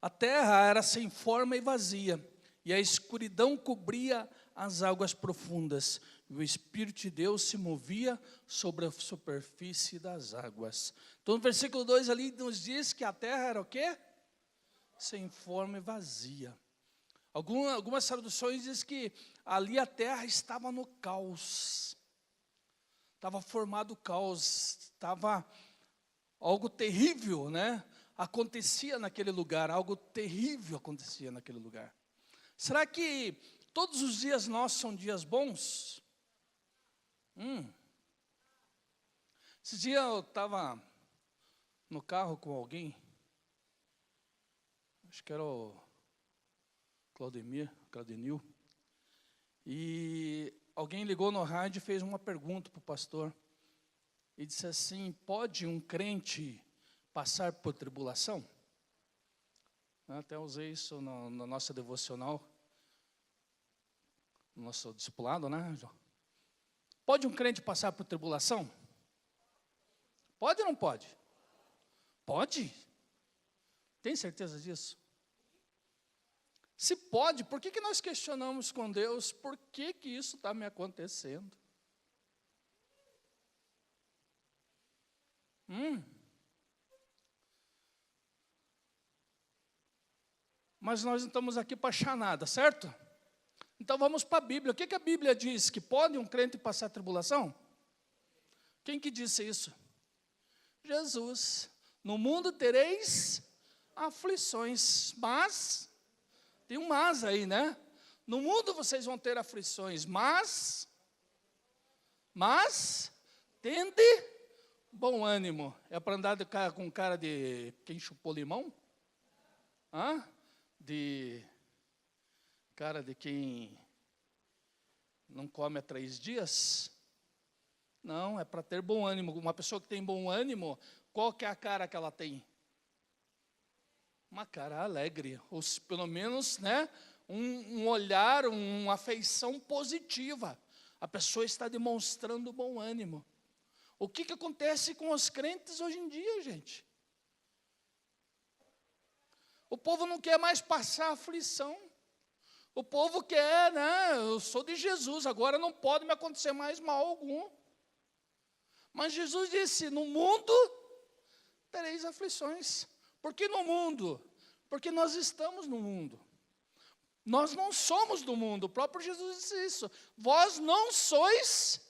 A terra era sem forma e vazia, e a escuridão cobria as águas profundas, e o Espírito de Deus se movia sobre a superfície das águas. Então, no versículo 2 ali nos diz que a terra era o quê? Sem forma e vazia. Algumas traduções dizem que ali a terra estava no caos. Estava formado caos, estava algo terrível, né? Acontecia naquele lugar, algo terrível acontecia naquele lugar. Será que todos os dias nossos são dias bons? Esse dia eu estava no carro com alguém, acho que era o Claudenil, e alguém ligou no rádio e fez uma pergunta para o pastor, e disse assim: pode um crente passar por tribulação? Eu até usei isso na nossa devocional, no nosso discipulado, né, João? Pode um crente passar por tribulação? Pode ou não pode? Pode? Tem certeza disso? Se pode, por que nós questionamos com Deus, por que isso está me acontecendo? Mas nós não estamos aqui para achar nada, certo? Então vamos para a Bíblia. O que a Bíblia diz? Que pode um crente passar tribulação? Quem que disse isso? Jesus. No mundo tereis aflições, mas, tem um mas aí, né? No mundo vocês vão ter aflições, mas tende bom ânimo. É para andar com cara de quem chupou limão? De cara de quem não come há 3 dias? Não, é para ter bom ânimo. Uma pessoa que tem bom ânimo, qual que é a cara que ela tem? Uma cara alegre, ou pelo menos, né, um olhar, uma afeição positiva. A pessoa está demonstrando bom ânimo. O que acontece com os crentes hoje em dia, gente? O povo não quer mais passar aflição. O povo quer, né, eu sou de Jesus, agora não pode me acontecer mais mal algum. Mas Jesus disse, no mundo tereis aflições. Por que no mundo? Porque nós estamos no mundo. Nós não somos do mundo, o próprio Jesus disse isso. Vós não sois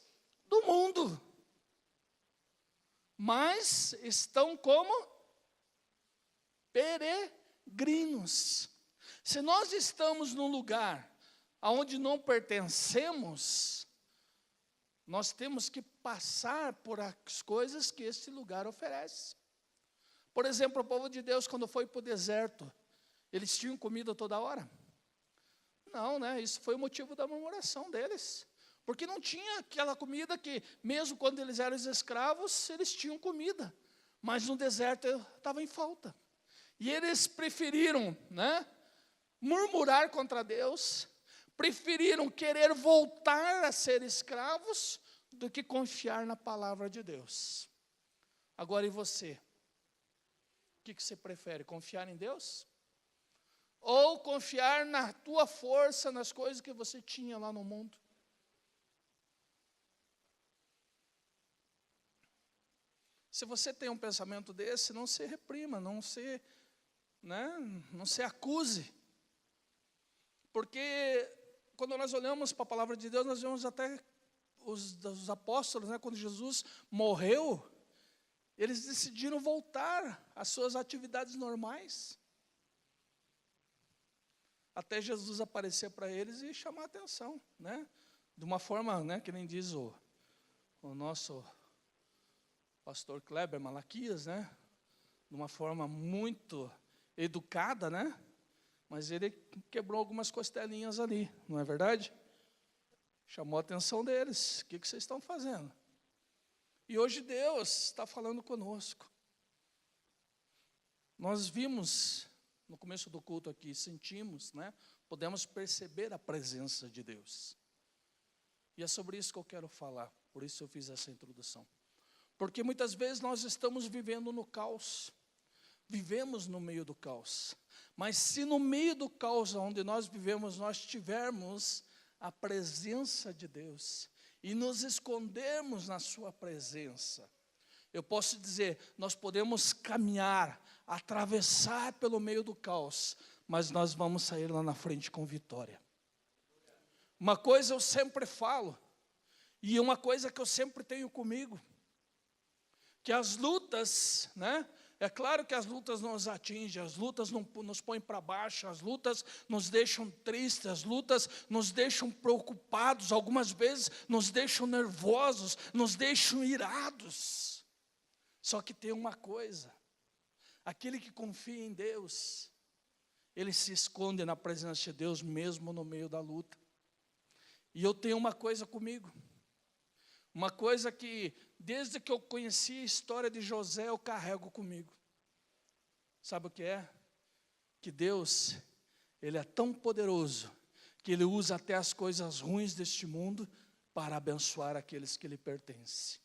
do mundo, mas estão como peregrinos. Se nós estamos num lugar onde não pertencemos, nós temos que passar por as coisas que este lugar oferece. Por exemplo, o povo de Deus, quando foi para o deserto, eles tinham comida toda hora? Não, né? Isso foi o motivo da murmuração deles. Porque não tinha aquela comida que, mesmo quando eles eram escravos, eles tinham comida. Mas no deserto estava em falta. E eles preferiram, né, murmurar contra Deus, preferiram querer voltar a ser escravos, do que confiar na palavra de Deus. Agora, e você? O que você prefere? Confiar em Deus? Ou confiar na tua força, nas coisas que você tinha lá no mundo? Se você tem um pensamento desse, não se reprima, não se acuse. Porque quando nós olhamos para a palavra de Deus, nós vemos até os apóstolos, né, quando Jesus morreu, eles decidiram voltar às suas atividades normais. Até Jesus aparecer para eles e chamar a atenção, né? De uma forma, né, que nem diz o nosso pastor Kleber Malaquias, né? De uma forma muito educada, né? Mas ele quebrou algumas costelinhas ali, não é verdade? Chamou a atenção deles. O que vocês estão fazendo? E hoje Deus está falando conosco. Nós vimos no começo do culto aqui, sentimos, né? Podemos perceber a presença de Deus. E é sobre isso que eu quero falar, por isso eu fiz essa introdução. Porque muitas vezes nós estamos vivendo no caos, vivemos no meio do caos, Mas se no meio do caos onde nós vivemos, nós tivermos a presença de Deus e nos escondermos na sua presença, eu posso dizer, nós podemos caminhar, atravessar pelo meio do caos, mas nós vamos sair lá na frente com vitória. Uma coisa eu sempre falo, e uma coisa que eu sempre tenho comigo, que as lutas, né? É claro que as lutas nos atingem, as lutas nos põem para baixo, as lutas nos deixam tristes, as lutas nos deixam preocupados, algumas vezes nos deixam nervosos, nos deixam irados. Só que tem uma coisa, aquele que confia em Deus, ele se esconde na presença de Deus mesmo no meio da luta. E eu tenho uma coisa comigo, uma coisa que desde que eu conheci a história de José eu carrego comigo. Sabe o que é? Que Deus, Ele é tão poderoso que Ele usa até as coisas ruins deste mundo para abençoar aqueles que lhe pertencem.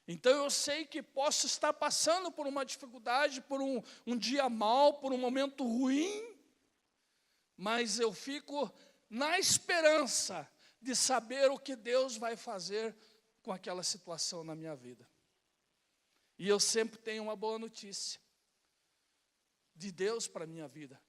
Então eu sei que posso estar passando por uma dificuldade, por um dia mau, por um momento ruim, mas eu fico na esperança de saber o que Deus vai fazer com aquela situação na minha vida. E eu sempre tenho uma boa notícia de Deus para a minha vida.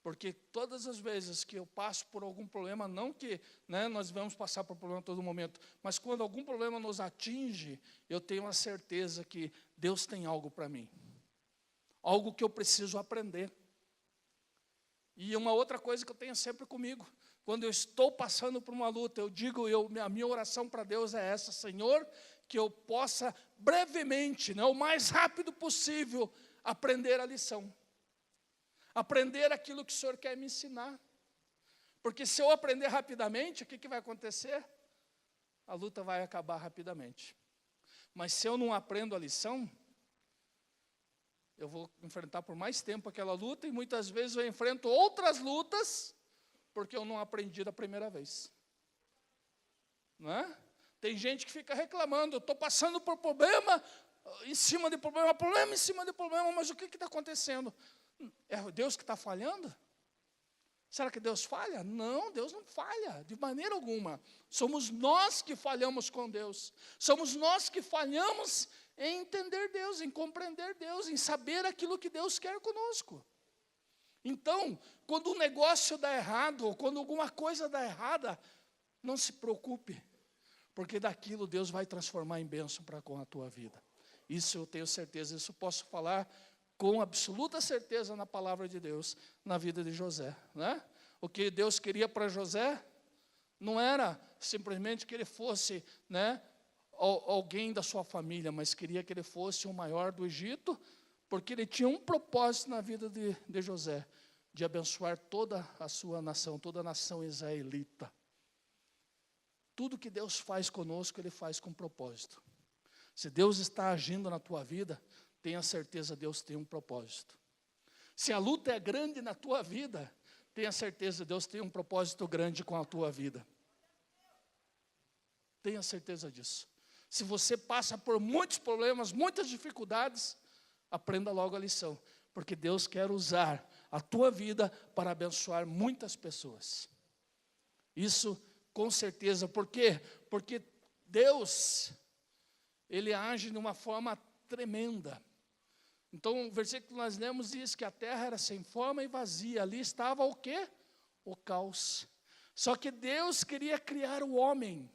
Porque todas as vezes que eu passo por algum problema, não que nós vamos passar por problema a todo momento, mas quando algum problema nos atinge, eu tenho a certeza que Deus tem algo para mim. Algo que eu preciso aprender. E uma outra coisa que eu tenho sempre comigo, quando eu estou passando por uma luta, eu digo, a minha oração para Deus é essa: Senhor, que eu possa brevemente, o mais rápido possível, aprender a lição. Aprender aquilo que o Senhor quer me ensinar. Porque se eu aprender rapidamente, o que vai acontecer? A luta vai acabar rapidamente. Mas se eu não aprendo a lição, eu vou enfrentar por mais tempo aquela luta, e muitas vezes eu enfrento outras lutas, porque eu não aprendi da primeira vez. Não é? Tem gente que fica reclamando, eu estou passando por problema, em cima de problema, problema em cima de problema, mas o que está acontecendo? É Deus que está falhando? Será que Deus falha? Não, Deus não falha, de maneira alguma. Somos nós que falhamos com Deus. Somos nós que falhamos em entender Deus, em compreender Deus, em saber aquilo que Deus quer conosco. Então, quando um negócio dá errado, ou quando alguma coisa dá errada, não se preocupe, porque daquilo Deus vai transformar em bênção com a tua vida. Isso eu tenho certeza, isso posso falar com absoluta certeza na palavra de Deus, na vida de José. Né? O que Deus queria para José não era simplesmente que ele fosse alguém da sua família, mas queria que ele fosse o maior do Egito, porque ele tinha um propósito na vida de José, de abençoar toda a sua nação, toda a nação israelita. Tudo que Deus faz conosco, Ele faz com propósito. Se Deus está agindo na tua vida, tenha certeza, Deus tem um propósito. Se a luta é grande na tua vida, tenha certeza, Deus tem um propósito grande com a tua vida. Tenha certeza disso. Se você passa por muitos problemas, muitas dificuldades, aprenda logo a lição, porque Deus quer usar a tua vida para abençoar muitas pessoas. Isso com certeza. Por quê? Porque Deus, Ele age de uma forma tremenda. Então, o versículo que nós lemos diz que a terra era sem forma e vazia. Ali estava o quê? O caos. Só que Deus queria criar o homem.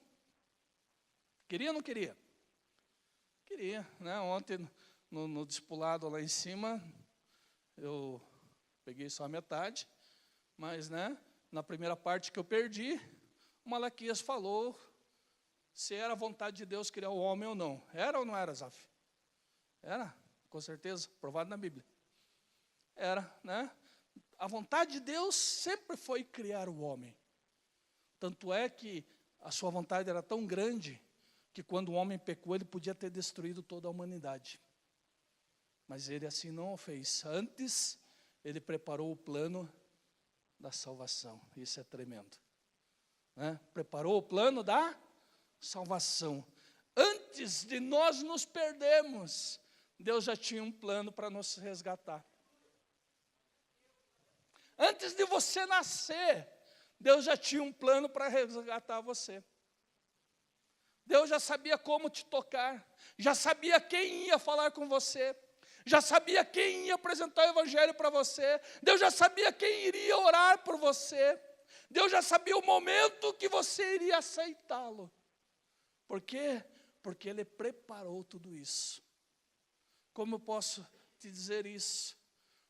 Queria ou não queria? Queria, Ontem, no discipulado lá em cima, eu peguei só a metade, mas, na primeira parte que eu perdi, o Malaquias falou se era a vontade de Deus criar o homem ou não. Era ou não era, Zaf? Era, com certeza, provado na Bíblia. Era, A vontade de Deus sempre foi criar o homem. Tanto é que a sua vontade era tão grande que quando o homem pecou, ele podia ter destruído toda a humanidade. Mas ele assim não o fez. Antes, ele preparou o plano da salvação. Isso é tremendo. Preparou o plano da salvação. Antes de nós nos perdermos, Deus já tinha um plano para nos resgatar. Antes de você nascer, Deus já tinha um plano para resgatar você. Deus já sabia como te tocar, já sabia quem ia falar com você, já sabia quem ia apresentar o evangelho para você, Deus já sabia quem iria orar por você, Deus já sabia o momento que você iria aceitá-lo. Por quê? Porque Ele preparou tudo isso. Como eu posso te dizer isso?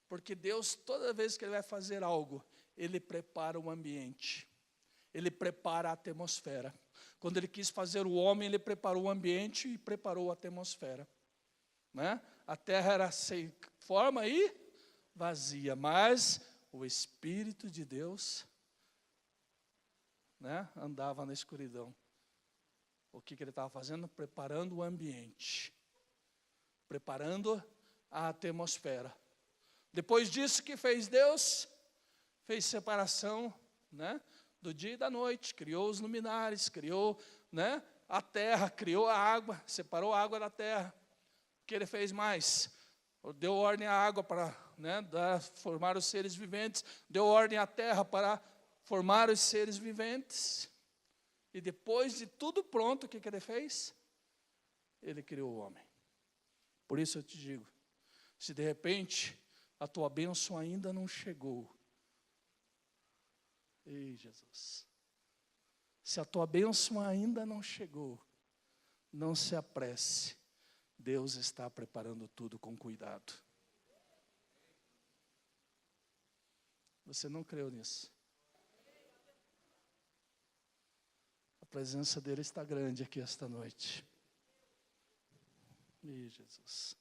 Porque Deus, toda vez que Ele vai fazer algo, Ele prepara o ambiente, Ele prepara a atmosfera. Quando Ele quis fazer o homem, Ele preparou o ambiente e preparou a atmosfera, né? A terra era sem forma e vazia, mas o Espírito de Deus, né, andava na escuridão. O que Ele estava fazendo? Preparando o ambiente, preparando a atmosfera. Depois disso que fez Deus, fez separação, né, do dia e da noite, criou os luminares, criou, né, a terra, criou a água, separou a água da terra. O que Ele fez mais? Deu ordem à água para, né, formar os seres viventes, deu ordem à terra para formar os seres viventes. E depois de tudo pronto, o que Ele fez? Ele criou o homem. Por isso eu te digo, se de repente a tua bênção ainda não chegou, ei Jesus, se a tua bênção ainda não chegou, não se apresse, Deus está preparando tudo com cuidado. Você não creu nisso? A presença dele está grande aqui esta noite. Ih, Jesus.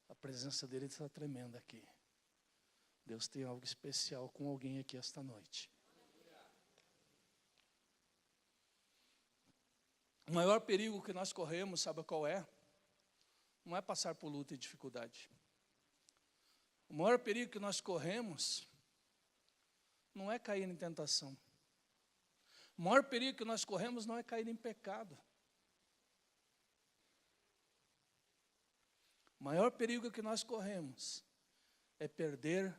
A presença dele está tremenda aqui. Deus tem algo especial com alguém aqui esta noite. O maior perigo que nós corremos, sabe qual é? Não é passar por luta e dificuldade. O maior perigo que nós corremos não é cair em tentação. O maior perigo que nós corremos não é cair em pecado. O maior perigo que nós corremos é perder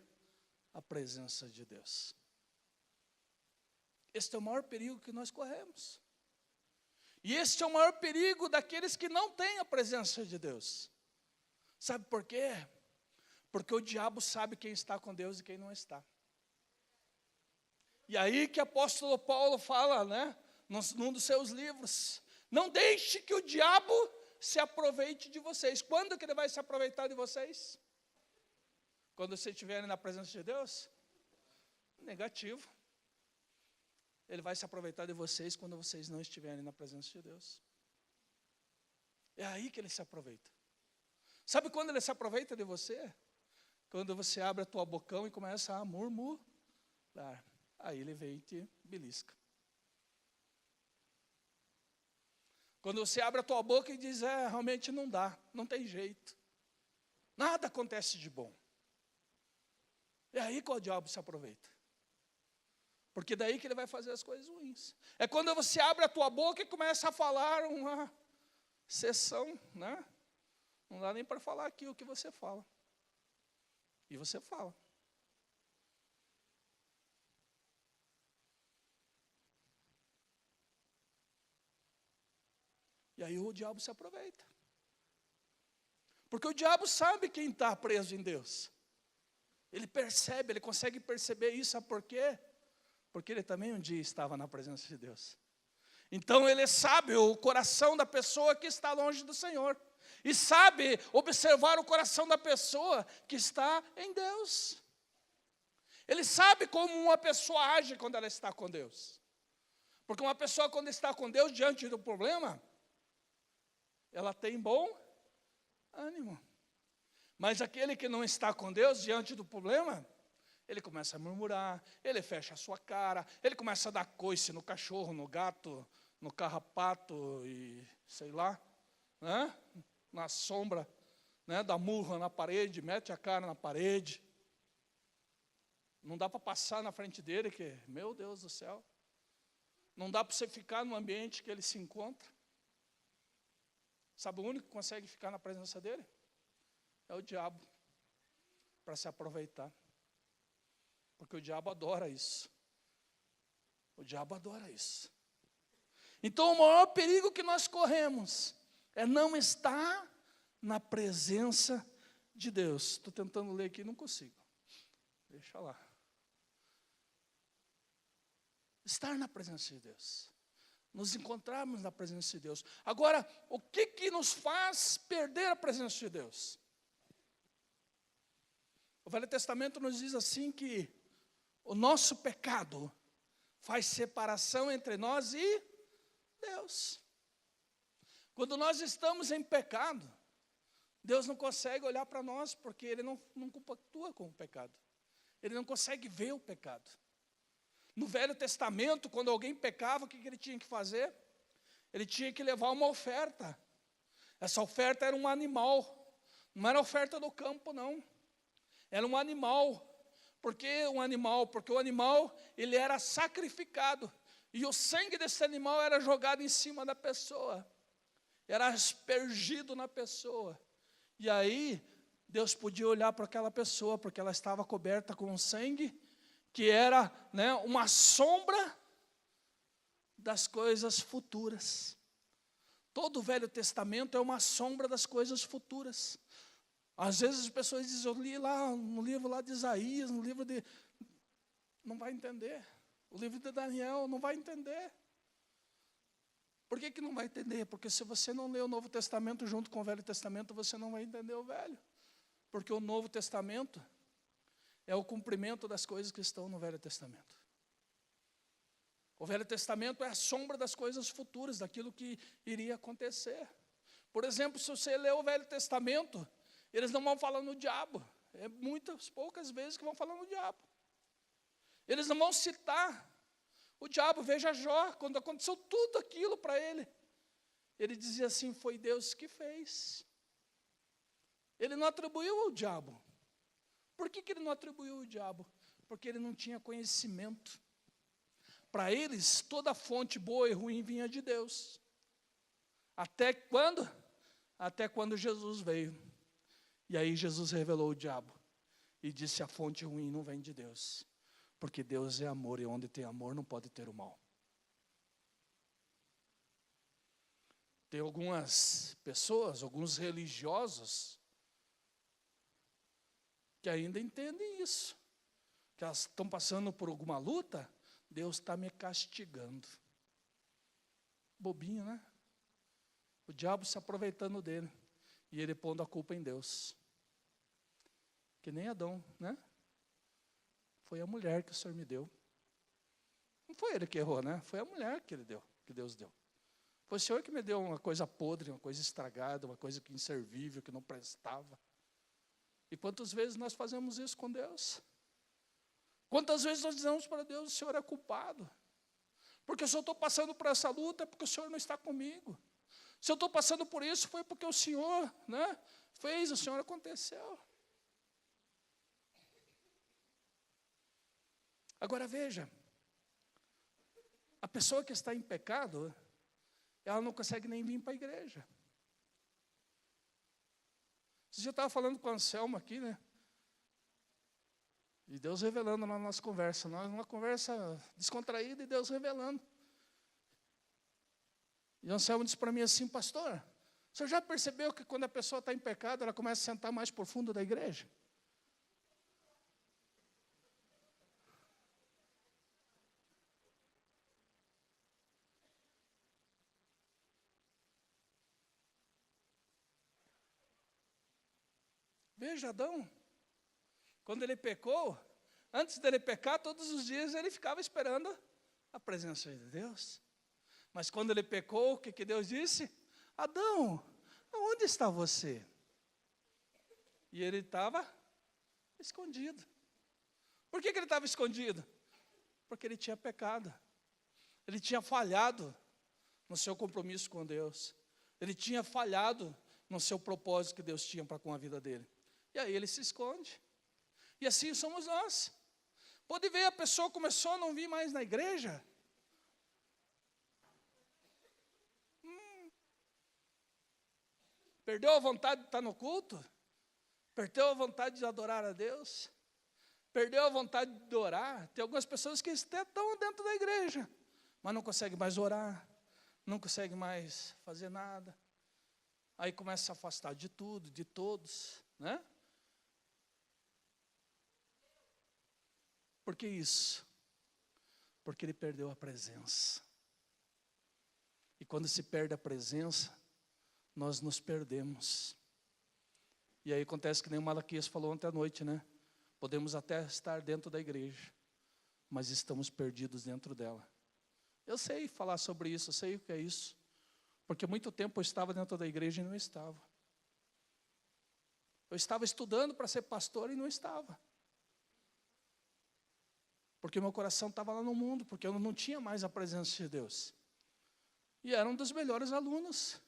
a presença de Deus. Este é o maior perigo que nós corremos. E este é o maior perigo daqueles que não têm a presença de Deus. Sabe por quê? Porque o diabo sabe quem está com Deus e quem não está. E aí que o apóstolo Paulo fala, né, num dos seus livros, não deixe que o diabo se aproveite de vocês. Quando que ele vai se aproveitar de vocês? Quando vocês estiverem na presença de Deus? Negativo. Ele vai se aproveitar de vocês quando vocês não estiverem na presença de Deus. É aí que ele se aproveita. Sabe quando ele se aproveita de você? Quando você abre a tua bocão e começa a murmurar. Aí ele vem e te belisca. Quando você abre a tua boca e diz, realmente não dá, não tem jeito. Nada acontece de bom. É aí que o diabo se aproveita. Porque daí que ele vai fazer as coisas ruins. É quando você abre a tua boca e começa a falar uma sessão, né? Não dá nem para falar aqui o que você fala. E você fala. E aí o diabo se aproveita. Porque o diabo sabe quem está preso em Deus. Ele percebe, ele consegue perceber isso, sabe por quê? Porque ele também um dia estava na presença de Deus. Então ele sabe o coração da pessoa que está longe do Senhor. E sabe observar o coração da pessoa que está em Deus. Ele sabe como uma pessoa age quando ela está com Deus. Porque uma pessoa quando está com Deus diante do problema, ela tem bom ânimo. Mas aquele que não está com Deus diante do problema, ele começa a murmurar, ele fecha a sua cara, ele começa a dar coice no cachorro, no gato, no carrapato e sei lá, né? Na sombra, né? Dá murra na parede, mete a cara na parede. Não dá para passar na frente dele, que, meu Deus do céu. Não dá para você ficar no ambiente que ele se encontra. Sabe o único que consegue ficar na presença dele? É o diabo. para se aproveitar. Porque o diabo adora isso. O diabo adora isso. Então, o maior perigo que nós corremos é não estar na presença de Deus. Estou tentando ler aqui e não consigo. Deixa lá. Estar na presença de Deus. Nos encontrarmos na presença de Deus. Agora, o que nos faz perder a presença de Deus? O Velho Testamento nos diz assim que o nosso pecado faz separação entre nós e Deus. Quando nós estamos em pecado, Deus não consegue olhar para nós, porque Ele não compactua com o pecado. Ele não consegue ver o pecado. No Velho Testamento, quando alguém pecava, o que ele tinha que fazer? Ele tinha que levar uma oferta. Essa oferta era um animal. Não era oferta do campo, não. Era um animal. Por que um animal? Porque o animal, ele era sacrificado. E o sangue desse animal era jogado em cima da pessoa. Era aspergido na pessoa. E aí, Deus podia olhar para aquela pessoa, porque ela estava coberta com sangue, que era, né, uma sombra das coisas futuras. Todo o Velho Testamento é uma sombra das coisas futuras. Às vezes as pessoas dizem, eu li lá no livro lá de Isaías, no livro de... Não vai entender. O livro de Daniel não vai entender. Por que não vai entender? Porque se você não lê o Novo Testamento junto com o Velho Testamento, você não vai entender o Velho. Porque o Novo Testamento é o cumprimento das coisas que estão no Velho Testamento. O Velho Testamento é a sombra das coisas futuras, daquilo que iria acontecer. Por exemplo, se você lê o Velho Testamento, eles não vão falando no diabo. É muitas, poucas vezes que vão falando no diabo. Eles não vão citar o diabo. Veja Jó, quando aconteceu tudo aquilo para ele. Ele dizia assim, foi Deus que fez. Ele não atribuiu ao diabo. Por que ele não atribuiu ao diabo? Porque ele não tinha conhecimento. Para eles, toda fonte boa e ruim vinha de Deus. Até quando? Até quando Jesus veio. E aí Jesus revelou o diabo. E disse, a fonte ruim não vem de Deus. Porque Deus é amor, e onde tem amor não pode ter o mal. Tem algumas pessoas, alguns religiosos, que ainda entendem isso. Que elas estão passando por alguma luta, Deus está me castigando. Bobinho, né? O diabo se aproveitando dele. E ele pondo a culpa em Deus. Que nem Adão, né? Foi a mulher que o Senhor me deu. Não foi ele que errou, né? Foi a mulher que ele deu, que Deus deu. Foi o Senhor que me deu uma coisa podre, uma coisa estragada, uma coisa que inservível, que não prestava. E quantas vezes nós fazemos isso com Deus? Quantas vezes nós dizemos para Deus, o Senhor é culpado? Porque se eu estou passando por essa luta, é porque o Senhor não está comigo. Se eu estou passando por isso, foi porque o Senhor, né, fez, o Senhor aconteceu. Agora veja, a pessoa que está em pecado, ela não consegue nem vir para a igreja. Você já estava falando com o Anselmo aqui, né? E Deus revelando na nossa conversa. Uma conversa descontraída e Deus revelando. E o Anselmo disse para mim assim, pastor, o senhor já percebeu que quando a pessoa está em pecado, ela começa a sentar mais por fundo da igreja? Veja Adão, quando ele pecou, antes dele pecar, todos os dias ele ficava esperando a presença de Deus. Mas quando ele pecou, o que Deus disse? Adão, aonde está você? E ele estava escondido. Por que ele estava escondido? Porque ele tinha pecado. Ele tinha falhado no seu compromisso com Deus. Ele tinha falhado no seu propósito que Deus tinha para com a vida dele. E aí ele se esconde. E assim somos nós. Pode ver, a pessoa começou a não vir mais na igreja. Perdeu a vontade de estar no culto. Perdeu a vontade de adorar a Deus? Perdeu a vontade de orar? Tem algumas pessoas que até estão dentro da igreja, mas não conseguem mais orar, não conseguem mais fazer nada. Aí começa a se afastar de tudo, de todos, né? Por que isso? Porque ele perdeu a presença. E quando se perde a presença, nós nos perdemos. E aí acontece que nem o Malaquias falou ontem à noite, né? Podemos até estar dentro da igreja, mas estamos perdidos dentro dela. Eu sei falar sobre isso, eu sei o que é isso. Porque muito tempo eu estava dentro da igreja e não estava. Eu estava estudando para ser pastor e não estava. Porque meu coração estava lá no mundo, porque eu não tinha mais a presença de Deus. E era um dos melhores alunos,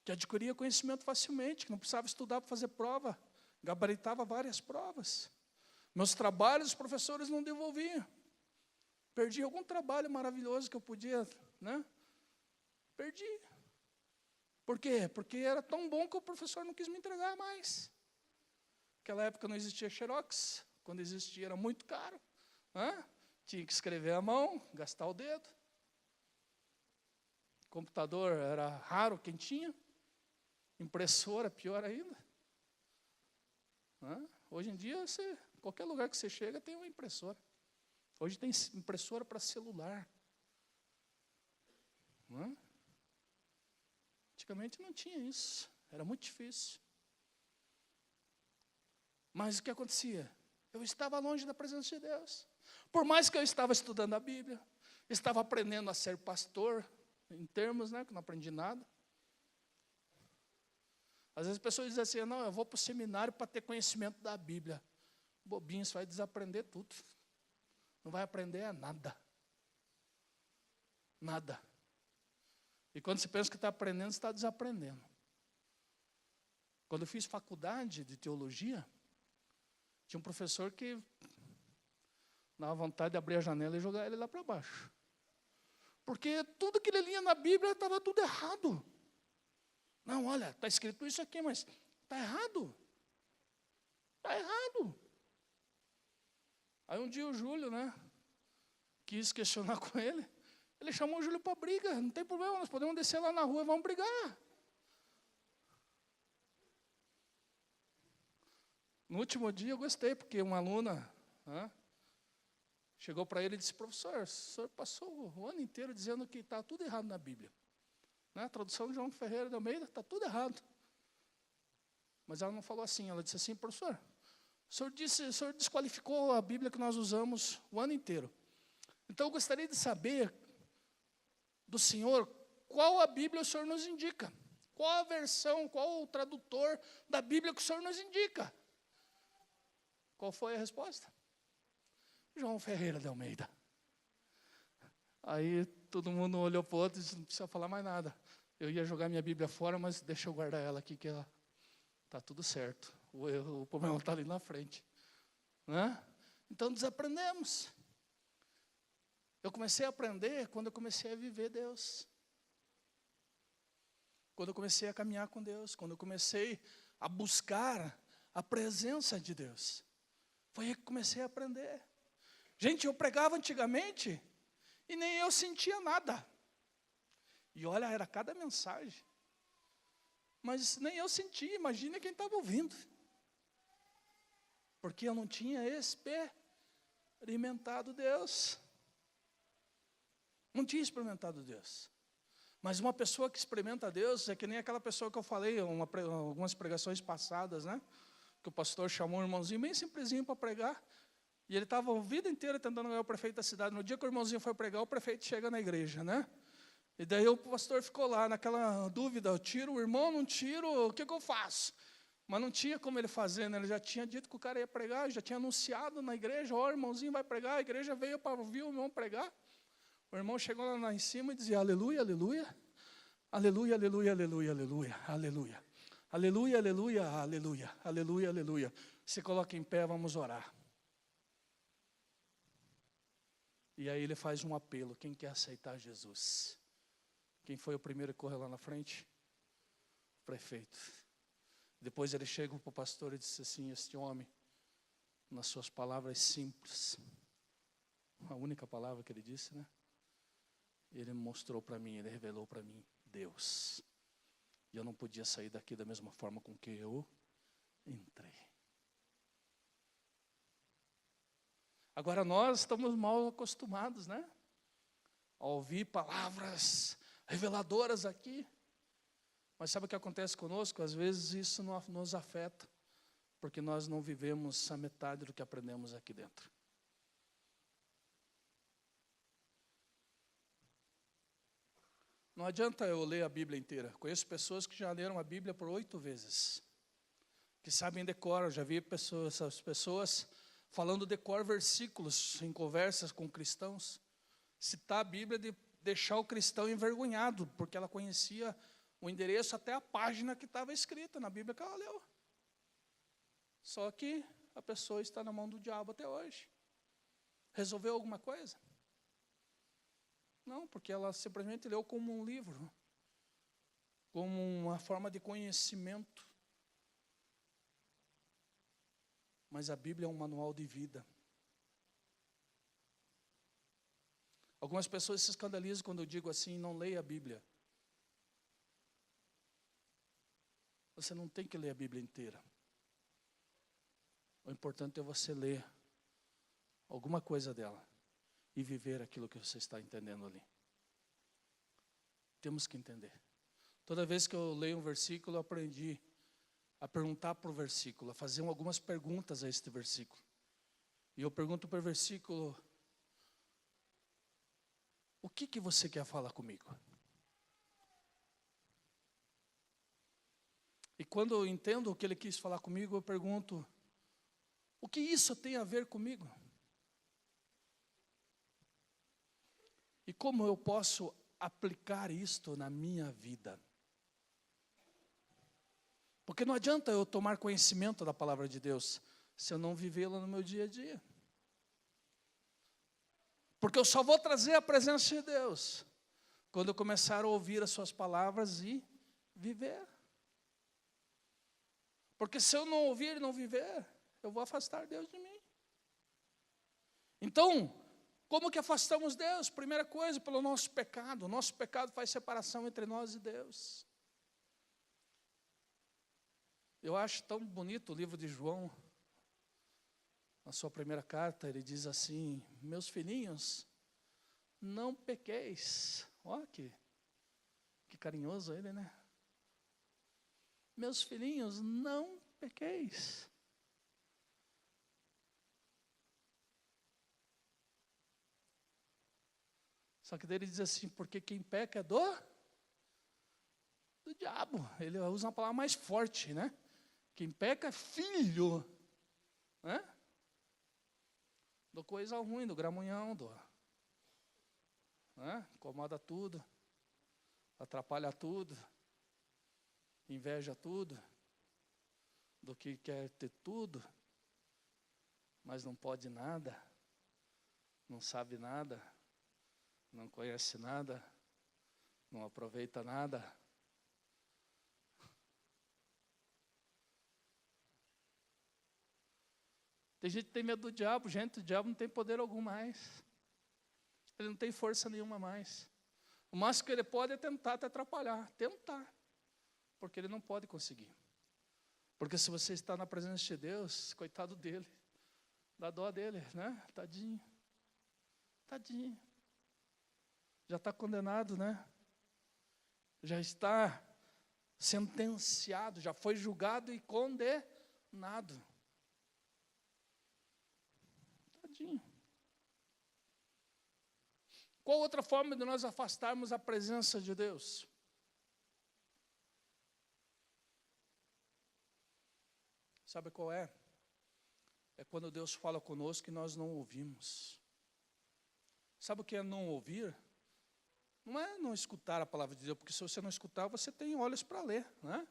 que adquiria conhecimento facilmente, que não precisava estudar para fazer prova, gabaritava várias provas. Meus trabalhos os professores não devolviam. Perdi algum trabalho maravilhoso que eu podia, né? Perdi. Por quê? Porque era tão bom que o professor não quis me entregar mais. Naquela época não existia Xerox, quando existia era muito caro. Né? Tinha que escrever à mão, gastar o dedo. Computador era raro quem tinha. Impressora, pior ainda. Hoje em dia, qualquer lugar que você chega tem uma impressora. Hoje tem impressora para celular. Antigamente não tinha isso. Era muito difícil. Mas o que acontecia? Eu estava longe da presença de Deus. Por mais que eu estava estudando a Bíblia, estava aprendendo a ser pastor, em termos, né, que não aprendi nada. Às vezes as pessoas dizem assim, não, eu vou para o seminário para ter conhecimento da Bíblia. Bobinho, você vai desaprender tudo. Não vai aprender nada. Nada. E quando você pensa que está aprendendo, você está desaprendendo. Quando eu fiz faculdade de teologia, tinha um professor que dava vontade de abrir a janela e jogar ele lá para baixo. Porque tudo que ele lia na Bíblia estava tudo errado. Não, olha, está escrito isso aqui, mas está errado. Está errado. Aí um dia o Júlio, né, quis questionar com ele. Ele chamou o Júlio para briga. Não tem problema, nós podemos descer lá na rua e vamos brigar. No último dia eu gostei, porque uma aluna chegou para ele e disse, professor, o senhor passou o ano inteiro dizendo que está tudo errado na Bíblia. A tradução de João Ferreira de Almeida está tudo errado. Mas ela não falou assim, ela disse assim, professor, o senhor desqualificou a Bíblia que nós usamos o ano inteiro. Então eu gostaria de saber do senhor qual a Bíblia o senhor nos indica. Qual a versão, qual o tradutor da Bíblia que o senhor nos indica. Qual foi a resposta? João Ferreira de Almeida. Aí todo mundo olhou para o outro e disse, não precisa falar mais nada. Eu ia jogar minha Bíblia fora, mas deixa eu guardar ela aqui, que ela está tudo certo. O problema está ali na frente. Então desaprendemos. Eu comecei a aprender quando eu comecei a viver Deus. Quando eu comecei a caminhar com Deus. Quando eu comecei a buscar a presença de Deus. Foi aí que comecei a aprender. Gente, eu pregava antigamente e nem eu sentia nada. E olha, era cada mensagem. Mas nem eu sentia, imagina quem estava ouvindo. Porque eu não tinha experimentado Deus. Não tinha experimentado Deus. Mas uma pessoa que experimenta Deus é que nem aquela pessoa que eu falei algumas pregações passadas, né? Que o pastor chamou um irmãozinho bem simplesinho para pregar. E ele estava a vida inteira tentando ganhar o prefeito da cidade. No dia que o irmãozinho foi pregar, o prefeito chega na igreja, né? E daí o pastor ficou lá naquela dúvida, eu tiro o irmão, não tiro, o que eu faço? Mas não tinha como ele fazer, né? Ele já tinha dito que o cara ia pregar, já tinha anunciado na igreja, ó, o irmãozinho vai pregar, a igreja veio para ouvir o irmão pregar. O irmão chegou lá em cima e dizia, aleluia, aleluia, aleluia, aleluia, aleluia, aleluia, aleluia, aleluia, aleluia, aleluia, aleluia, aleluia. Se coloca em pé, vamos orar. E aí ele faz um apelo, quem quer aceitar Jesus? Quem foi o primeiro que correu lá na frente? O prefeito. Depois ele chega para o pastor e disse assim: este homem, nas suas palavras simples, a única palavra que ele disse, né? Ele mostrou para mim, ele revelou para mim Deus. E eu não podia sair daqui da mesma forma com que eu entrei. Agora nós estamos mal acostumados, né? A ouvir palavras reveladoras aqui. Mas sabe o que acontece conosco? Às vezes isso não nos afeta, porque nós não vivemos a metade do que aprendemos aqui dentro. Não adianta eu ler a Bíblia inteira. Conheço pessoas que já leram a Bíblia por 8 vezes, que sabem decor. Eu já vi essas pessoas falando decor versículos em conversas com cristãos. Citar a Bíblia de deixar o cristão envergonhado, porque ela conhecia o endereço até a página que estava escrita na Bíblia que ela leu. Só que a pessoa está na mão do diabo até hoje. Resolveu alguma coisa? Não, porque ela simplesmente leu como um livro, como uma forma de conhecimento. Mas a Bíblia é um manual de vida. Algumas pessoas se escandalizam quando eu digo assim: não leia a Bíblia. Você não tem que ler a Bíblia inteira. O importante é você ler alguma coisa dela e viver aquilo que você está entendendo ali. Temos que entender. Toda vez que eu leio um versículo, eu aprendi a perguntar para o versículo, a fazer algumas perguntas a este versículo. E eu pergunto para o versículo: o que você quer falar comigo? E quando eu entendo o que ele quis falar comigo, eu pergunto: o que isso tem a ver comigo? E como eu posso aplicar isto na minha vida? Porque não adianta eu tomar conhecimento da palavra de Deus se eu não vivê-la no meu dia a dia. Porque eu só vou trazer a presença de Deus quando eu começar a ouvir as suas palavras e viver. Porque se eu não ouvir e não viver, eu vou afastar Deus de mim. Então, como que afastamos Deus? Primeira coisa, pelo nosso pecado. O nosso pecado faz separação entre nós e Deus. Eu acho tão bonito o livro de João. Na sua primeira carta, ele diz assim: meus filhinhos, não pequeis. Olha que carinhoso ele, né? Meus filhinhos, não pequeis. Só que daí ele diz assim: porque quem peca é do diabo. Ele usa uma palavra mais forte, né? Quem peca é filho, né? Do coisa ruim, do gramunhão, né? Incomoda tudo, atrapalha tudo, inveja tudo, do que quer ter tudo, mas não pode nada, não sabe nada, não conhece nada, não aproveita nada. Tem gente que tem medo do diabo. Gente, o diabo não tem poder algum mais. Ele não tem força nenhuma mais. O máximo que ele pode é tentar te atrapalhar. Tentar. Porque ele não pode conseguir. Porque se você está na presença de Deus, coitado dele, dá dó dele, né? Tadinho. Tadinho. Já está condenado, né? Já está sentenciado, já foi julgado e condenado. Tadinho. Qual outra forma de nós afastarmos a presença de Deus? Sabe qual é? É quando Deus fala conosco e nós não ouvimos. Sabe o que é não ouvir? Não é não escutar a palavra de Deus, porque se você não escutar, você tem olhos para ler, né?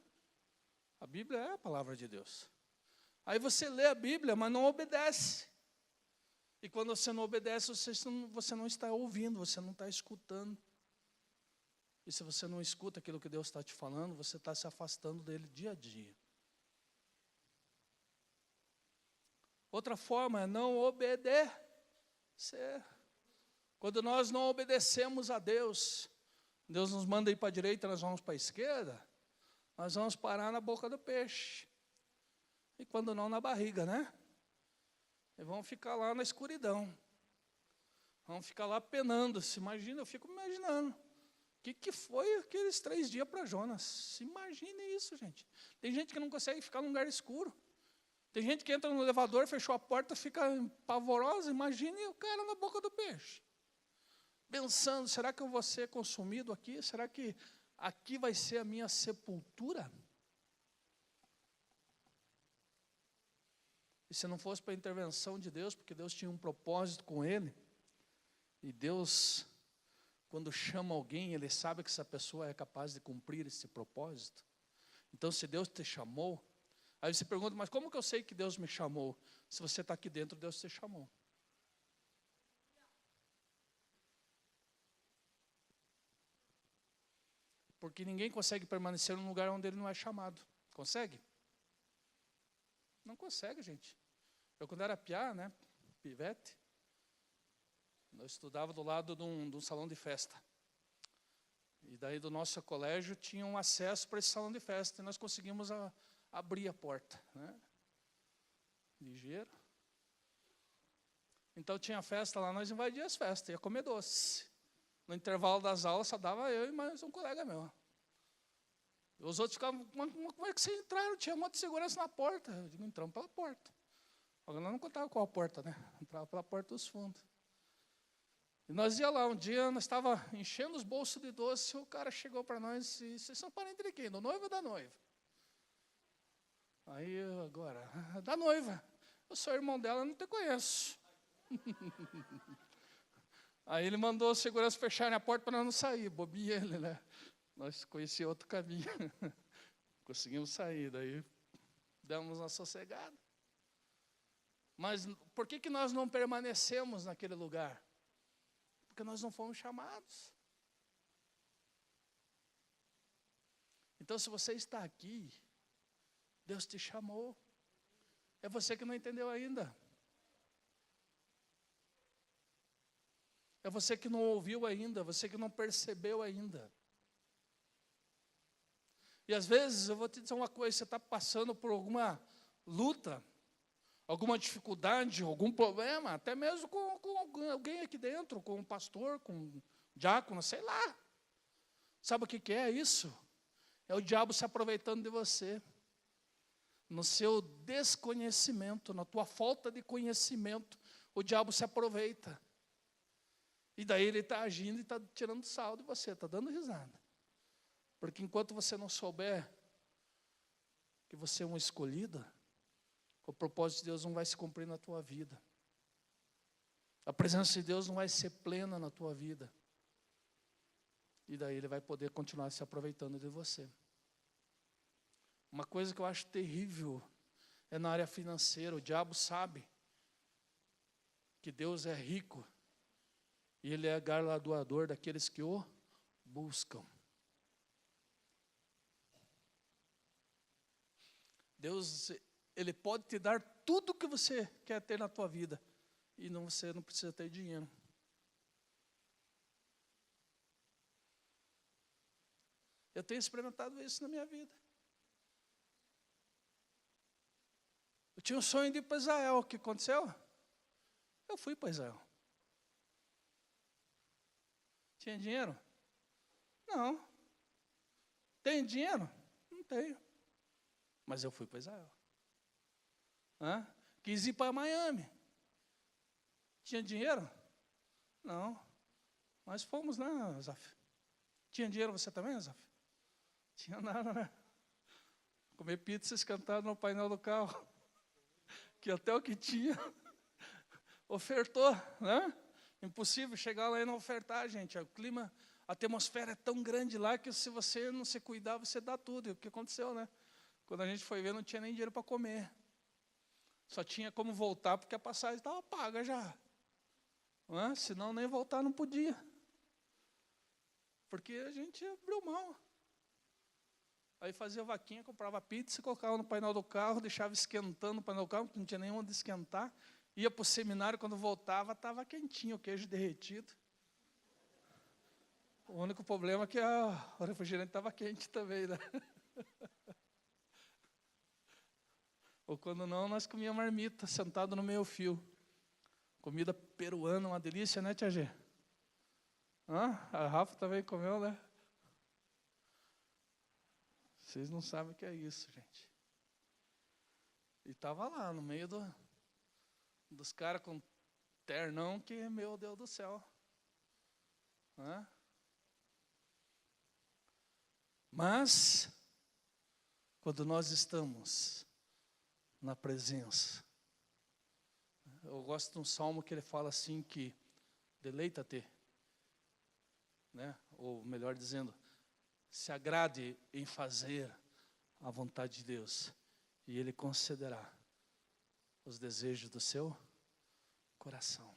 A Bíblia é a palavra de Deus. Aí você lê a Bíblia, mas não obedece. E quando você não obedece, você não está ouvindo, você não está escutando. E se você não escuta aquilo que Deus está te falando, você está se afastando dele dia a dia. Outra forma é não obedecer. Quando nós não obedecemos a Deus, Deus nos manda ir para a direita, nós vamos para a esquerda, nós vamos parar na boca do peixe. E quando não, na barriga, né? E vamos ficar lá na escuridão. Vamos ficar lá penando. Se imagina, eu fico imaginando. O que foi aqueles 3 dias para Jonas? Imagine isso, gente. Tem gente que não consegue ficar num lugar escuro. Tem gente que entra no elevador, fechou a porta, fica pavorosa. Imagine o cara na boca do peixe. Pensando, será que eu vou ser consumido aqui? Será que aqui vai ser a minha sepultura? E se não fosse para a intervenção de Deus, porque Deus tinha um propósito com ele, e Deus, quando chama alguém, Ele sabe que essa pessoa é capaz de cumprir esse propósito. Então, se Deus te chamou, aí você pergunta, mas como que eu sei que Deus me chamou? Se você está aqui dentro, Deus te chamou. Porque ninguém consegue permanecer num lugar onde ele não é chamado. Consegue? Não consegue, gente. Eu, quando era piá, né, pivete, eu estudava do lado de um salão de festa. E daí do nosso colégio tinha um acesso para esse salão de festa. E nós conseguimos abrir a porta, né? Ligeiro. Então tinha festa lá, nós invadíamos as festas, ia comer doce. No intervalo das aulas só dava eu e mais um colega meu. Os outros ficavam, como é que vocês entraram? Tinha um monte de segurança na porta. Eu digo, entramos pela porta. Agora nós não contava qual a porta, né? Entrava pela porta dos fundos. E nós ia lá, um dia nós estávamos enchendo os bolsos de doce, o cara chegou para nós e disse, vocês são parentes de quem? Do noivo ou da noiva? Aí agora, da noiva. Eu sou irmão dela, não te conheço. Aí ele mandou os seguranças fecharem a porta para nós não sair, bobinha ele, né? Nós conhecíamos outro caminho. Conseguimos sair, daí demos uma sossegada. Mas por que nós não permanecemos naquele lugar? Porque nós não fomos chamados. Então, se você está aqui, Deus te chamou. É você que não entendeu ainda. É você que não ouviu ainda, você que não percebeu ainda. E às vezes, eu vou te dizer uma coisa, você está passando por alguma luta, alguma dificuldade, algum problema, até mesmo com alguém aqui dentro, com um pastor, com um diácono, sei lá. Sabe o que é isso? É o diabo se aproveitando de você. No seu desconhecimento, na tua falta de conhecimento, o diabo se aproveita. E daí ele está agindo e está tirando sal de você, está dando risada. Porque enquanto você não souber que você é uma escolhida, o propósito de Deus não vai se cumprir na tua vida. A presença de Deus não vai ser plena na tua vida. E daí ele vai poder continuar se aproveitando de você. Uma coisa que eu acho terrível é na área financeira. O diabo sabe que Deus é rico e Ele é galardoador daqueles que o buscam. Deus, Ele pode te dar tudo o que você quer ter na tua vida e você não precisa ter dinheiro. Eu tenho experimentado isso na minha vida. Eu tinha um sonho de ir para Israel. O que aconteceu? Eu fui para Israel. Tinha dinheiro? Não. Tem dinheiro? Não tenho. Mas eu fui para Israel. Quis ir para Miami. Tinha dinheiro? Não. Mas fomos, né, Zaf? Tinha dinheiro você também, Zaf? Tinha nada, né? Comer pizza escantada no painel do carro. Que até o que tinha ofertou, né? Impossível chegar lá e não ofertar, gente. O clima, a atmosfera é tão grande lá que se você não se cuidar, você dá tudo. E o que aconteceu, né? Quando a gente foi ver, não tinha nem dinheiro para comer. Só tinha como voltar porque a passagem estava paga já. Senão nem voltar não podia. Porque a gente abriu mão. Aí fazia vaquinha, comprava pizza, colocava no painel do carro, deixava esquentando no painel do carro, porque não tinha nenhum onde esquentar. Ia para o seminário, quando voltava, estava quentinho, o queijo derretido. O único problema é que o refrigerante estava quente também, né? Ou quando não, nós comíamos marmita, sentado no meio fio. Comida peruana, uma delícia, né, tia G? A Rafa também comeu, né? Vocês não sabem o que é isso, gente. E estava lá, no meio dos caras com ternão, que, meu Deus do céu. Mas, quando nós estamos na presença, eu gosto de um salmo que ele fala assim que deleita-te, né? Ou melhor dizendo, se agrade em fazer a vontade de Deus, e Ele concederá os desejos do seu coração.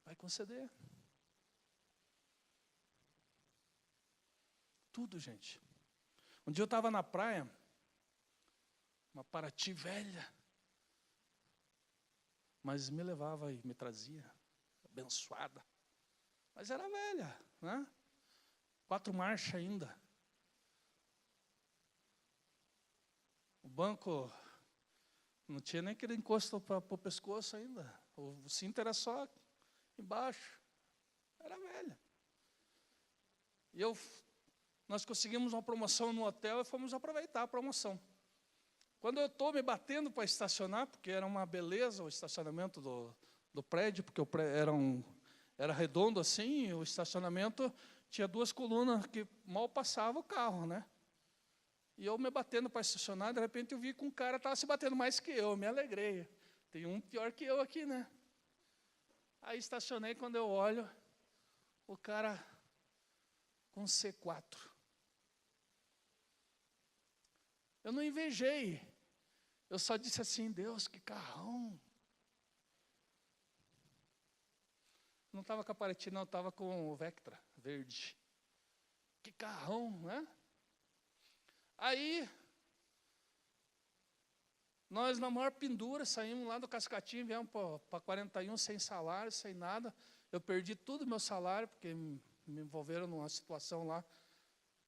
Vai conceder. Tudo, gente. Um dia eu estava na praia, uma Paraty velha, mas me levava e me trazia, abençoada. Mas era velha, né? 4 marchas ainda. O banco não tinha nem aquele encosto para o pescoço ainda. O cinto era só embaixo. Era velha. E nós conseguimos uma promoção no hotel e fomos aproveitar a promoção. Quando eu estou me batendo para estacionar, porque era uma beleza o estacionamento do prédio, porque o prédio era redondo assim, e o estacionamento tinha 2 colunas que mal passava o carro, né? E eu me batendo para estacionar, de repente eu vi que um cara estava se batendo mais que eu me alegrei. Tem um pior que eu aqui, né? Aí estacionei, quando eu olho, o cara com C4. Eu não invejei. Eu só disse assim, Deus, que carrão. Não estava com a Paraty, não, estava com o Vectra verde. Que carrão, né? Aí, nós na maior pendura, saímos lá do Cascatinho, viemos para 41 sem salário, sem nada. Eu perdi todo o meu salário, porque me envolveram numa situação lá,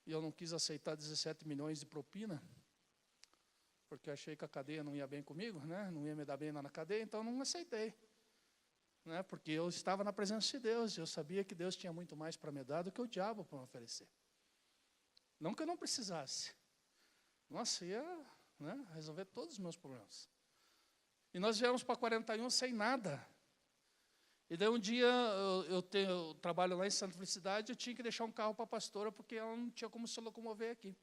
e eu não quis aceitar 17 milhões de propina, porque eu achei que a cadeia não ia bem comigo, né? Não ia me dar bem lá na cadeia, então não aceitei. Né? Porque eu estava na presença de Deus, eu sabia que Deus tinha muito mais para me dar do que o diabo para me oferecer. Não que eu não precisasse. Nossa, ia, né, resolver todos os meus problemas. E nós viemos para 41 sem nada. E daí um dia, eu trabalho lá em Santa Felicidade, eu tinha que deixar um carro para a pastora, porque ela não tinha como se locomover aqui.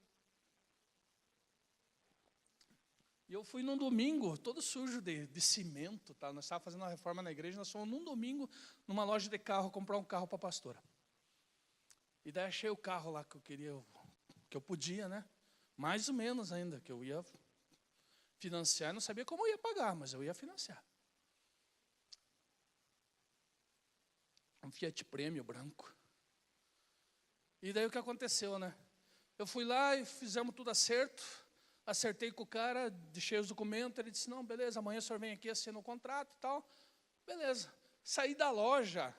E eu fui num domingo, todo sujo de cimento, tá? Nós estávamos fazendo uma reforma na igreja, nós fomos num domingo, numa loja de carro, comprar um carro para a pastora. E daí achei o carro lá que eu queria, que eu podia, né? Mais ou menos ainda, que eu ia financiar, não sabia como eu ia pagar, mas eu ia financiar. Um Fiat Premio branco. E daí o que aconteceu, né? Eu fui lá e fizemos tudo acerto, acertei com o cara, deixei os documentos, ele disse, não, beleza, amanhã o senhor vem aqui, assina o contrato e tal. Beleza. Saí da loja,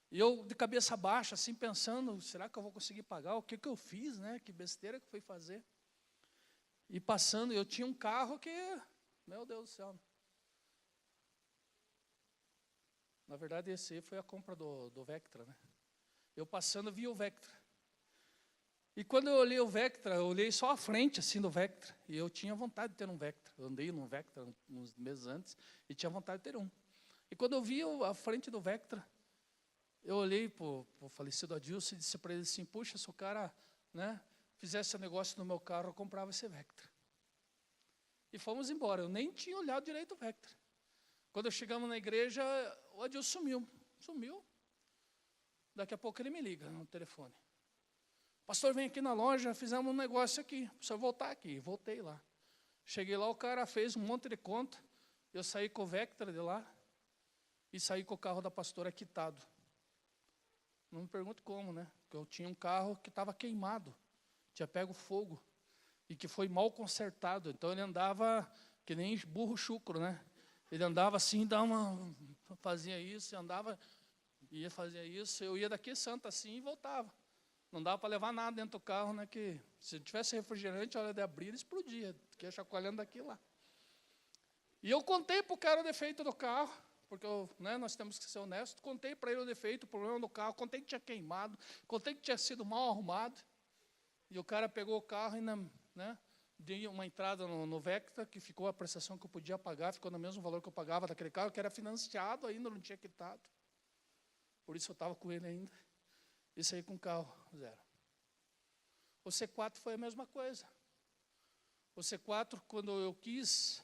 e eu de cabeça baixa, assim, pensando, será que eu vou conseguir pagar? O que eu fiz, né? Que besteira que fui fazer. E passando, eu tinha um carro que, meu Deus do céu. Na verdade, esse aí foi a compra do Vectra, né? Eu passando, vi o Vectra. E quando eu olhei o Vectra, eu olhei só a frente, assim, do Vectra. E eu tinha vontade de ter um Vectra. Eu andei num Vectra uns meses antes e tinha vontade de ter um. E quando eu vi a frente do Vectra, eu olhei para o falecido Adilson e disse para ele assim, puxa, se o cara, né, fizesse um negócio no meu carro, eu comprava esse Vectra. E fomos embora. Eu nem tinha olhado direito o Vectra. Quando chegamos na igreja, o Adilson sumiu. Daqui a pouco ele me liga no telefone. Pastor, vem aqui na loja, fizemos um negócio aqui, para o senhor voltar aqui. Voltei lá. Cheguei lá, o cara fez um monte de conta, eu saí com o Vectra de lá e saí com o carro da pastora quitado. Não me pergunte como, né? Porque eu tinha um carro que estava queimado. tinha pego fogo e que foi mal consertado. Então ele andava que nem burro chucro, né? Ele andava assim, fazia isso, andava, ia fazer isso. Eu ia daqui Santa assim e voltava. Não dava para levar nada dentro do carro, né? Que se tivesse refrigerante, a hora de abrir, ele explodia, porque ia chacoalhando daqui lá. E eu contei para o cara o defeito do carro, porque nós temos que ser honestos. Contei para ele o defeito, o problema do carro, contei que tinha queimado, contei que tinha sido mal arrumado. E o cara pegou o carro e dei uma entrada no Vectra, que ficou a prestação que eu podia pagar, ficou no mesmo valor que eu pagava daquele carro, que era financiado ainda, não tinha quitado. Por isso eu estava com ele ainda. E saí com o carro zero. O C4 foi a mesma coisa. O C4, quando eu quis,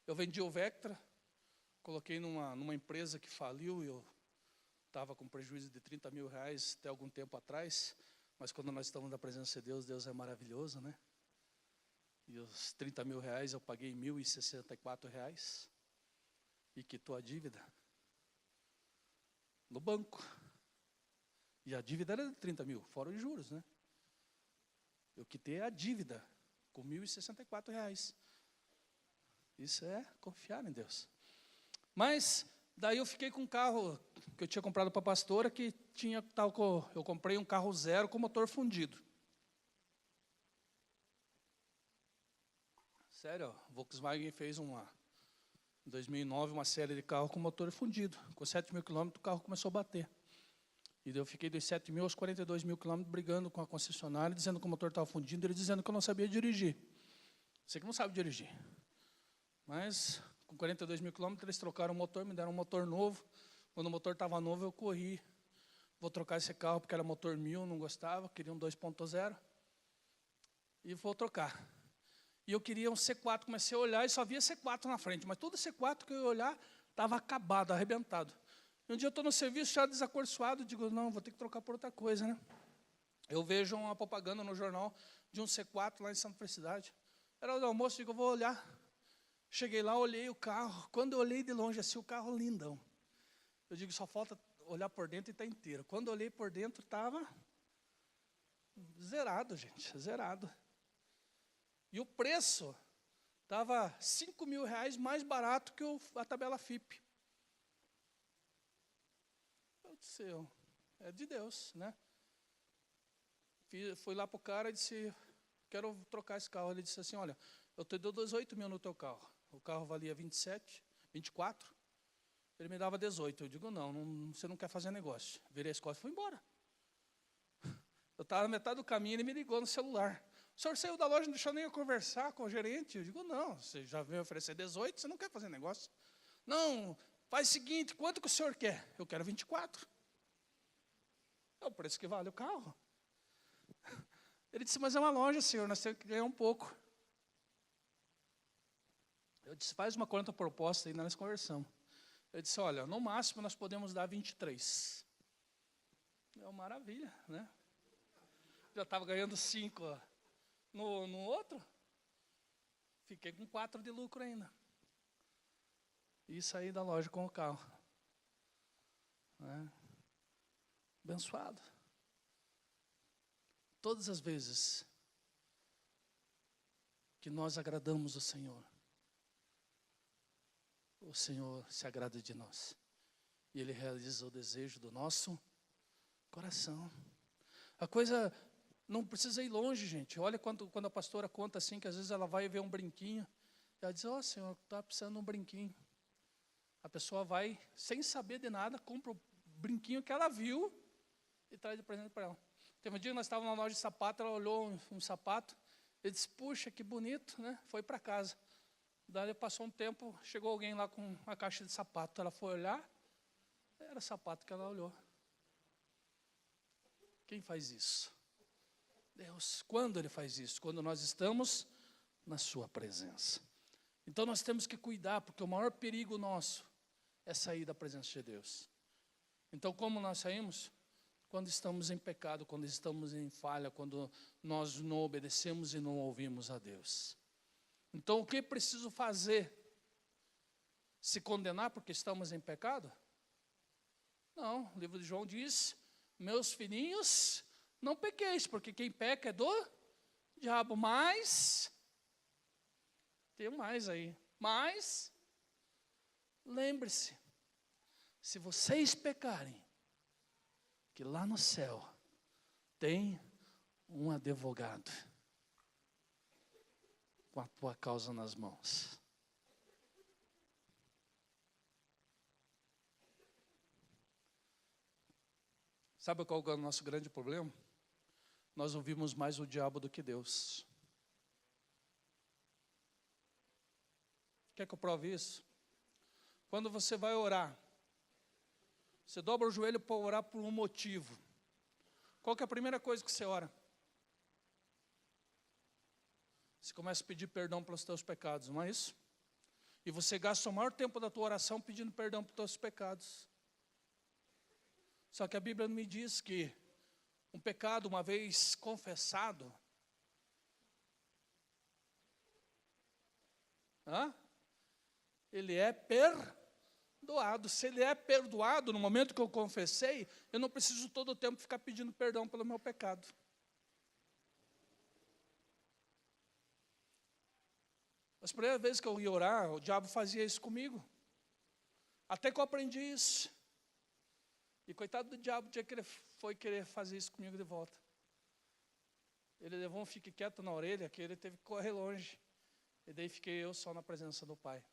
eu vendi o Vectra, coloquei numa empresa que faliu, e eu estava com prejuízo de R$30 mil até algum tempo atrás, mas quando nós estamos na presença de Deus, Deus é maravilhoso, né? E os R$30 mil eu paguei R$1.064 e quitou a dívida no banco. E a dívida era de 30 mil, fora os juros, né? Eu quitei a dívida com R$1.064. Isso é confiar em Deus. Mas daí eu fiquei com um carro que eu tinha comprado para a pastora, que eu comprei um carro zero com motor fundido. Sério, a Volkswagen fez em 2009 uma série de carro com motor fundido. Com 7 mil quilômetros o carro começou a bater. E daí eu fiquei dos 7 mil aos 42 mil quilômetros brigando com a concessionária, dizendo que o motor estava fundido, ele dizendo que eu não sabia dirigir. Você que não sabe dirigir. Mas com 42 mil quilômetros eles trocaram o motor, me deram um motor novo. Quando o motor estava novo eu corri. Vou trocar esse carro porque era motor 1000, não gostava, queria um 2.0. E vou trocar. E eu queria um C4, comecei a olhar e só via C4 na frente, mas todo C4 que eu ia olhar estava acabado, arrebentado. E um dia eu estou no serviço já desacorçoado, digo, não, vou ter que trocar por outra coisa, né? Eu vejo uma propaganda no jornal de um C4 lá em Santa Felicidade. Era hora do almoço, digo, eu vou olhar. Cheguei lá, olhei o carro, quando eu olhei de longe assim, o carro lindão. Eu digo, só falta olhar por dentro e está inteiro. Quando eu olhei por dentro, estava zerado, gente, zerado. E o preço estava R$5 mil mais barato que a tabela FIPE. Eu disse, é de Deus, né? Fui lá para o cara e disse, quero trocar esse carro. Ele disse assim, olha, eu te dou 18 mil no teu carro. O carro valia 27, 24. Ele me dava 18. Eu digo, não, você não quer fazer negócio. Virei as costas e fui embora. Eu estava na metade do caminho, ele me ligou no celular. O senhor saiu da loja, não deixou nem eu conversar com o gerente. Eu digo, não, você já veio oferecer 18, você não quer fazer negócio. Não, faz o seguinte, quanto que o senhor quer? Eu quero 24. É o preço que vale o carro. Ele disse, mas é uma loja, senhor, nós temos que ganhar um pouco. Eu disse, faz uma contraproposta aí, nós conversamos. Ele disse, olha, no máximo nós podemos dar 23. É uma maravilha, né? Já estava ganhando 5 no outro. Fiquei com 4 de lucro ainda. E saí da loja com o carro. Né? Abençoado. Todas as vezes que nós agradamos o Senhor se agrada de nós. E Ele realiza o desejo do nosso coração. A coisa não precisa ir longe, gente. Olha quando a pastora conta assim, que às vezes ela vai ver um brinquinho. Ela diz, Senhor, está precisando de um brinquinho. A pessoa vai, sem saber de nada, compra o brinquinho que ela viu e traz de presente para ela. Teve um dia que nós estávamos na loja de sapato, ela olhou um sapato, e disse, puxa, que bonito, né? Foi para casa. Daí passou um tempo, chegou alguém lá com uma caixa de sapato. Ela foi olhar, era sapato que ela olhou. Quem faz isso? Deus. Quando Ele faz isso? Quando nós estamos na sua presença. Então nós temos que cuidar, porque o maior perigo nosso é sair da presença de Deus. Então como nós saímos? Quando estamos em pecado, quando estamos em falha, quando nós não obedecemos e não ouvimos a Deus. Então o que preciso fazer? Se condenar porque estamos em pecado? Não, o livro de João diz, meus filhinhos, não pequeis, porque quem peca é do diabo. Mas, tem mais aí, mas, lembre-se, se vocês pecarem, que lá no céu tem um advogado com a tua causa nas mãos. Sabe qual é o nosso grande problema? Nós ouvimos mais o diabo do que Deus. Quer que eu prove isso? Quando você vai orar, você dobra o joelho para orar por um motivo. Qual que é a primeira coisa que você ora? Você começa a pedir perdão pelos teus pecados, não é isso? E você gasta o maior tempo da tua oração pedindo perdão pelos teus pecados. Só que a Bíblia me diz que um pecado, uma vez confessado, ele é perdoado. Se ele é perdoado, no momento que eu confessei, eu não preciso todo o tempo ficar pedindo perdão pelo meu pecado. As primeiras vezes que eu ia orar, o diabo fazia isso comigo. Até que eu aprendi isso. E coitado do diabo, o dia que ele foi querer fazer isso comigo de volta. Ele levou um fique quieto na orelha, que ele teve que correr longe. E daí fiquei eu só na presença do Pai.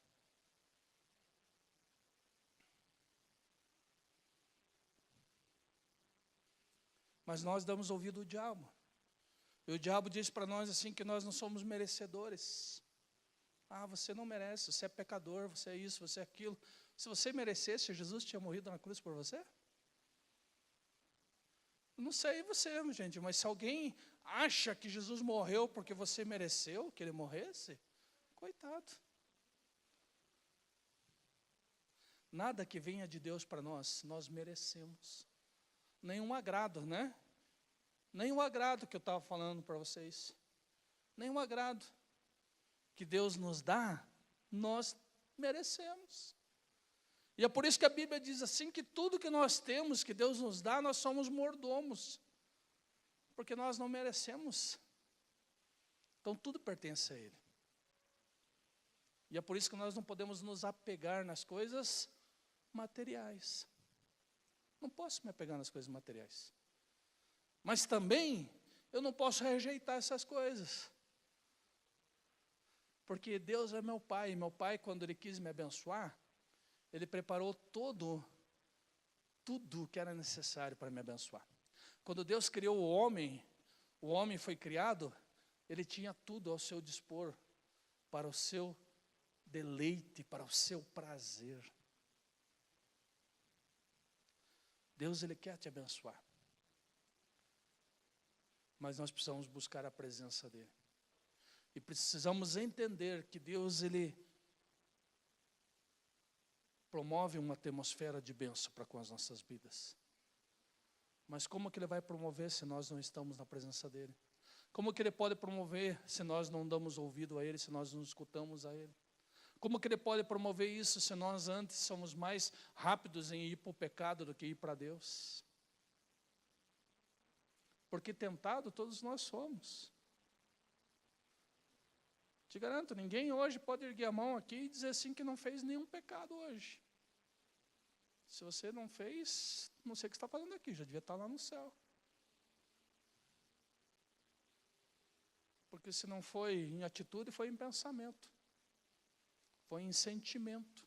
Mas nós damos ouvido ao diabo. E o diabo diz para nós assim que nós não somos merecedores. Você não merece, você é pecador, você é isso, você é aquilo. Se você merecesse, Jesus tinha morrido na cruz por você? Não sei você, gente, mas se alguém acha que Jesus morreu porque você mereceu que ele morresse, coitado. Nada que venha de Deus para nós merecemos. Nenhum agrado, né? Nenhum agrado que eu estava falando para vocês. Nenhum agrado que Deus nos dá, nós merecemos. E é por isso que a Bíblia diz assim, que tudo que nós temos, que Deus nos dá, nós somos mordomos. Porque nós não merecemos. Então tudo pertence a Ele. E é por isso que nós não podemos nos apegar nas coisas materiais. Não posso me apegar nas coisas materiais. Mas também, eu não posso rejeitar essas coisas. Porque Deus é meu Pai. E meu Pai, quando Ele quis me abençoar, Ele preparou tudo que era necessário para me abençoar. Quando Deus criou o homem foi criado, ele tinha tudo ao seu dispor, para o seu deleite, para o seu prazer. Deus, Ele quer te abençoar. Mas nós precisamos buscar a presença dEle. E precisamos entender que Deus, Ele promove uma atmosfera de bênção para com as nossas vidas. Mas como que Ele vai promover se nós não estamos na presença dEle? Como que Ele pode promover se nós não damos ouvido a Ele, se nós não escutamos a Ele? Como que Ele pode promover isso se nós antes somos mais rápidos em ir para o pecado do que ir para Deus? Porque tentado todos nós somos. Te garanto, ninguém hoje pode erguer a mão aqui e dizer assim que não fez nenhum pecado hoje. Se você não fez, não sei o que está fazendo aqui, já devia estar lá no céu. Porque se não foi em atitude, foi em pensamento. Foi em sentimento.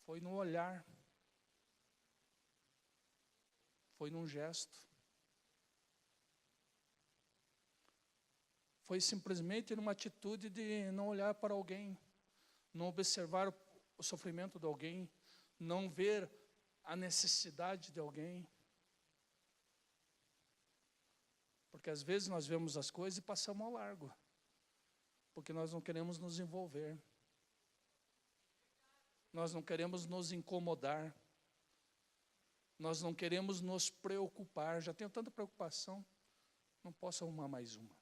Foi no olhar. Foi num gesto. Foi simplesmente numa atitude de não olhar para alguém, não observar o sofrimento de alguém, não ver a necessidade de alguém. Porque às vezes nós vemos as coisas e passamos ao largo, porque nós não queremos nos envolver, nós não queremos nos incomodar, nós não queremos nos preocupar. Já tenho tanta preocupação, não posso arrumar mais uma.